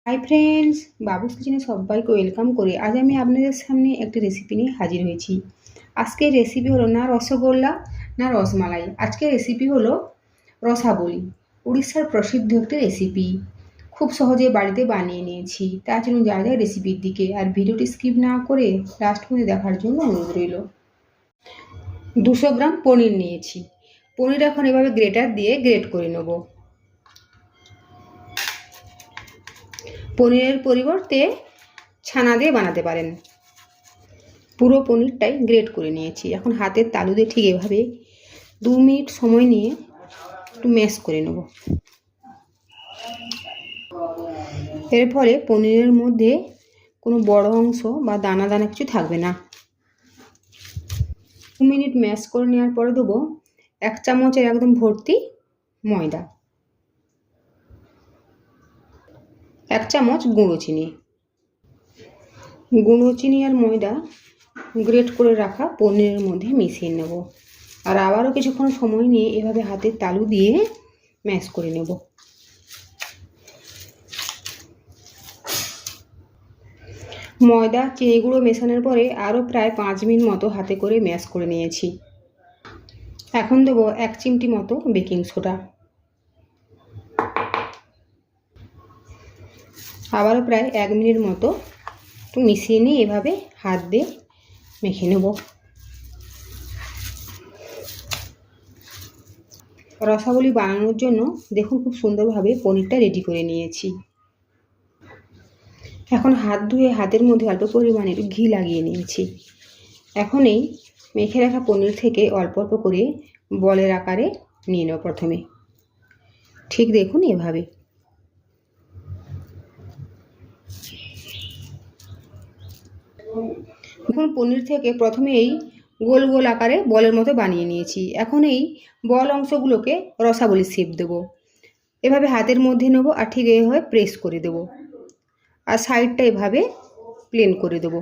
Hi friends, বাবুস কিচেনে সবাইকে welcome করে আজ আমি আপনাদের সামনে একটি রেসিপি নিয়ে হাজির হয়েছি। আজকের রেসিপি হলো না রসগোল্লা না রসমালাই, আজকের রেসিপি হলো রসাবলি। উড়িষ্যার প্রসিদ্ধ একটি রেসিপি, খুব সহজে বাড়িতে বানিয়ে নিয়েছি। তার জন্য যা যা রেসিপির দিকে আর ভিডিওটি স্কিপ না করে লাস্ট পর্যন্ত দেখার জন্য অনুরোধ রইল। 200 গ্রাম পনির নিয়েছি। পনির এখন এভাবে গ্রেটার দিয়ে গ্রেট করে নেব। পনিরের পরিবর্তে ছানা দিয়ে বানাতে পারেন। পুরো পনিরটাই গ্রেট করে নিয়েছি। এখন হাতের তালু দিয়ে ঠিক এভাবে 2 মিনিট সময় নিয়ে একটু ম্যাশ করে নেব। এর ফলে পনিরের মধ্যে কোনো বড় অংশ বা দানা দানা কিছু থাকবে না। 2 মিনিট ম্যাশ করে নেওয়ার পরে দেবো 1 চামচের একদম ভর্তি ময়দা, 1 চামচ গুঁড়ো চিনি। গুঁড়ো চিনি আর ময়দা গ্রেট করে রাখা পনিরের মধ্যে মিশিয়ে নেব। আর আবারও কিছুক্ষণ সময় নিয়ে এভাবে হাতের তালু দিয়ে ম্যাশ করে নেব। ময়দা চিনি গুঁড়ো মেশানোর পরে আরও প্রায় 5 মিনিট মতো হাতে করে ম্যাশ করে নিয়েছি। এখন দেবো 1 চিমটি মতো বেকিং সোডা। আবারও প্রায় 1 মিনিট মতো একটু মিশিয়ে নিয়ে এভাবে হাত দিয়ে মেখে নেব। রসাবলি বানানোর জন্য দেখুন খুব সুন্দরভাবে পনিরটা রেডি করে নিয়েছি। এখন হাত ধুয়ে হাতের মধ্যে অল্প পরিমাণের ঘি লাগিয়ে নিয়েছি। এখন এই মেখে রাখা পনির থেকে অল্প অল্প করে বলের আকারে নিয়ে নেব। প্রথমে ঠিক দেখুন এভাবে। দেখুন পনির থেকে প্রথমে এই গোল গোল আকারে বলের মতো বানিয়ে নিয়েছি। এখন এই বল অংশগুলোকে রসাবলি শেপ দেব। এভাবে হাতের মধ্যে নেব আর ঠিক এইভাবে প্রেস করে দেব, আর সাইডটা এভাবে প্লেন করে দেব।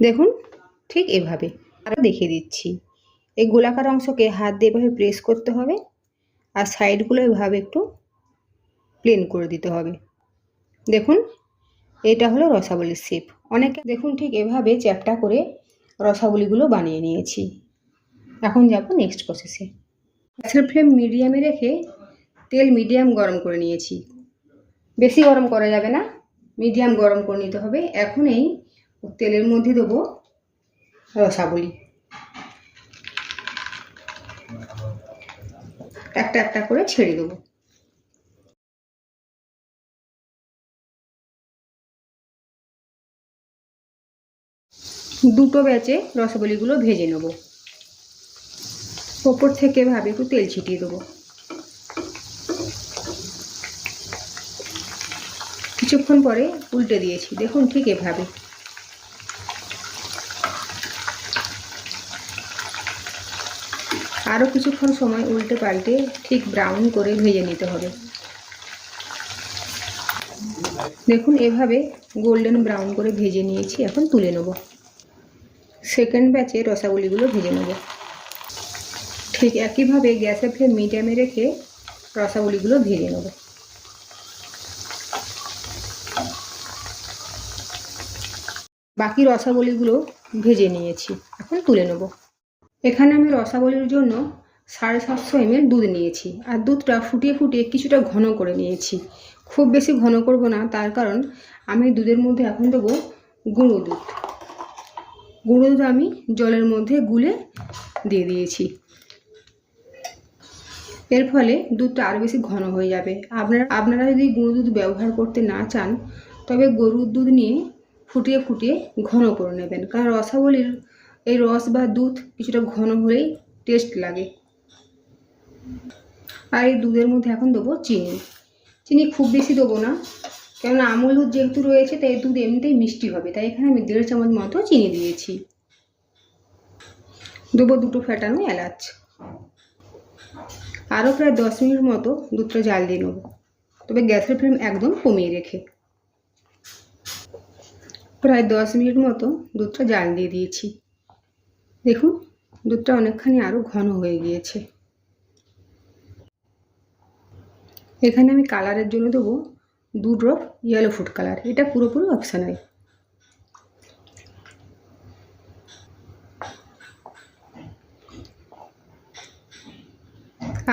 দেখুন ঠিক এভাবে। আর দেখিয়ে দিচ্ছি, এই গোলাকার অংশকে হাত দিয়ে এভাবে প্রেস করতে হবে আর সাইডগুলো এভাবে একটু প্লেন করে দিতে হবে। দেখুন এটা হলো রসাবলির শেপ। অনেকে দেখুন ঠিক এভাবে চ্যাপ্টা করে রসাবলিগুলো বানিয়ে নিয়েছি। এখন যাব নেক্সট প্রসেসে। গ্যাসের ফ্লেম মিডিয়ামে রেখে তেল মিডিয়াম গরম করে নিয়েছি। বেশি গরম করা যাবে না, মিডিয়াম গরম করে নিতে হবে। এখন এই তেলের মধ্যে দেবো রসাবলি, একটা একটা করে ছেড়ে দেবো। দুটো ব্যাচে রসবলিগুলো ভেজে নেব। ওপর থেকে এভাবে একটু তেল ছিটিয়ে দেবো। কিছুক্ষণ পরে উল্টে দিয়েছি। দেখুন ঠিক এভাবে। আরও কিছুক্ষণ সময় উল্টে পাল্টে ঠিক ব্রাউন করে ভেজে নিতে হবে। দেখুন এভাবে গোল্ডেন ব্রাউন করে ভেজে নিয়েছি। এখন তুলে নেব। সেকেন্ড ব্যাচে রসাবলিগুলো ভেজে নেব। ঠিক একইভাবে গ্যাসের ফ্লেম মিডিয়ামে রেখে রসাবলিগুলো ভেজে নেব। বাকি রসাবলিগুলো ভেজে নিয়েছি, এখন তুলে নেব। এখানে আমি রসাবলির জন্য 750 ml দুধ নিয়েছি, আর দুধটা ফুটিয়ে ফুটিয়ে কিছুটা ঘন করে নিয়েছি। খুব বেশি ঘন করব না, তার কারণ আমি দুধের মধ্যে এখন দেবো গুঁড়ো দুধ। গুঁড়ো দুধ আমি জলের মধ্যে গুলে দিয়ে দিয়েছি। এর ফলে দুধটা আরও বেশি ঘন হয়ে যাবে। আপনারা যদি গুঁড়ো দুধ ব্যবহার করতে না চান, তবে গরুর দুধ নিয়ে ফুটিয়ে ফুটিয়ে ঘন করে নেবেন, কারণ রসাবলির এই রস বা দুধ কিছুটা ঘন হলেই টেস্ট লাগে। আর এই দুধের মধ্যে এখন দেবো চিনি। চিনি খুব বেশি দেবো না, কেননা আমুল দুধ যেহেতু রয়েছে তাই দুধ এমনিতেই মিষ্টি হবে, তাই এখানে আমি 1.5 চামচ মতো চিনি দিয়েছি। দেবো 2টো ফেটানো এলাচ। আরও প্রায় 10 মিনিট মতো দুধটা জাল দিয়ে নেব, তবে গ্যাসের ফ্লেম একদম কমিয়ে রেখে। প্রায় 10 মিনিট মতো দুধটা জাল দিয়ে দিয়েছি। দেখুন দুধটা অনেকখানি আরও ঘন হয়ে গিয়েছে। এখানে আমি কালারের জন্য দেবো 2 ড্রপ ইয়েলো ফুড কালার, এটা পুরোপুরি অপশনাল।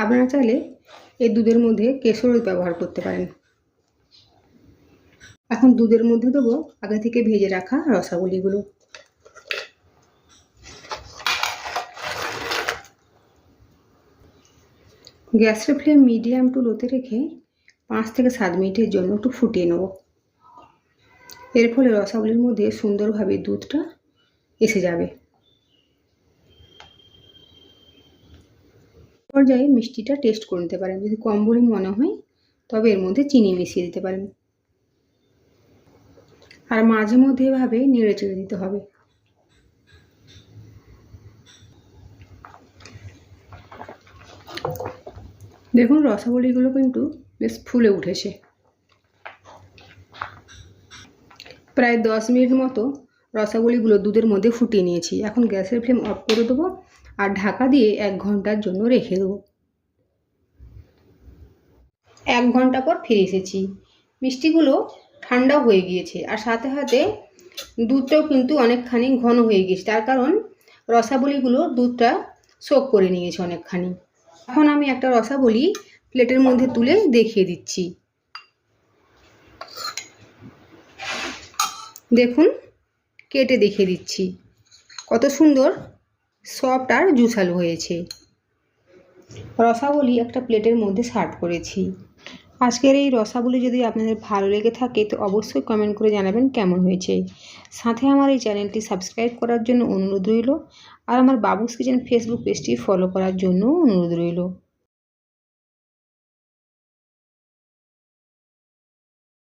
আপনারা চাইলে এই দুধের মধ্যে কেশর ব্যবহার করতে পারেন। এখন দুধের মধ্যে দেবো আগে থেকে ভেজে রাখা রসাবলীগুলো। গ্যাসের ফ্লেম মিডিয়াম টু লোতে রেখে 5 থেকে 7 মিনিটের জন্য একটু ফুটিয়ে নেব। এর ফলে রসাবলীর মধ্যে সুন্দরভাবে দুধটা এসে যাবে। পর্যায়ে মিষ্টিটা টেস্ট করে নিতে পারেন, যদি কম বলে মনে হয় তবে এর মধ্যে চিনি মিশিয়ে দিতে পারেন। আর মাঝে মধ্যে এভাবে নেড়ে চেড়ে দিতে হবে। দেখুন রসাবলীগুলো কিন্তু বেশ ফুলে উঠেছে। প্রায় 10 মিনিট মতো রসাবলীগুলো দুধের মধ্যে ফুটিয়ে নিয়েছি। এখন গ্যাসের ফ্লেম অফ করে দেবো আর ঢাকা দিয়ে 1 ঘন্টার জন্য রেখে দেবো। 1 ঘন্টা পর ফিরে এসেছি। মিষ্টিগুলো ঠান্ডা হয়ে গিয়েছে আর সাথে সাথে দুধটাও কিন্তু অনেকখানি ঘন হয়ে গিয়েছে, তার কারণ রসাবলীগুলো দুধটা সোক করে নিয়েছে অনেকখানি। এখন আমি একটা রসাবলী প্লেটের মধ্যে তুলে দেখিয়ে দিচ্ছি। দেখুন কেটে দেখিয়ে দিচ্ছি কত সুন্দর সফট আর জুসালো হয়েছে। রসাবলী একটা প্লেটের মধ্যে সার্ভ করেছি। আজকের এই রসাবলী যদি আপনাদের ভালো লেগে থাকে তো অবশ্যই কমেন্ট করে জানাবেন কেমন হয়েছে। সাথে আমার এই চ্যানেলটি সাবস্ক্রাইব করার জন্য অনুরোধ রইল আর আমার বাবুস কিচেন ফেসবুক পেজটি ফলো করার জন্য অনুরোধ রইল।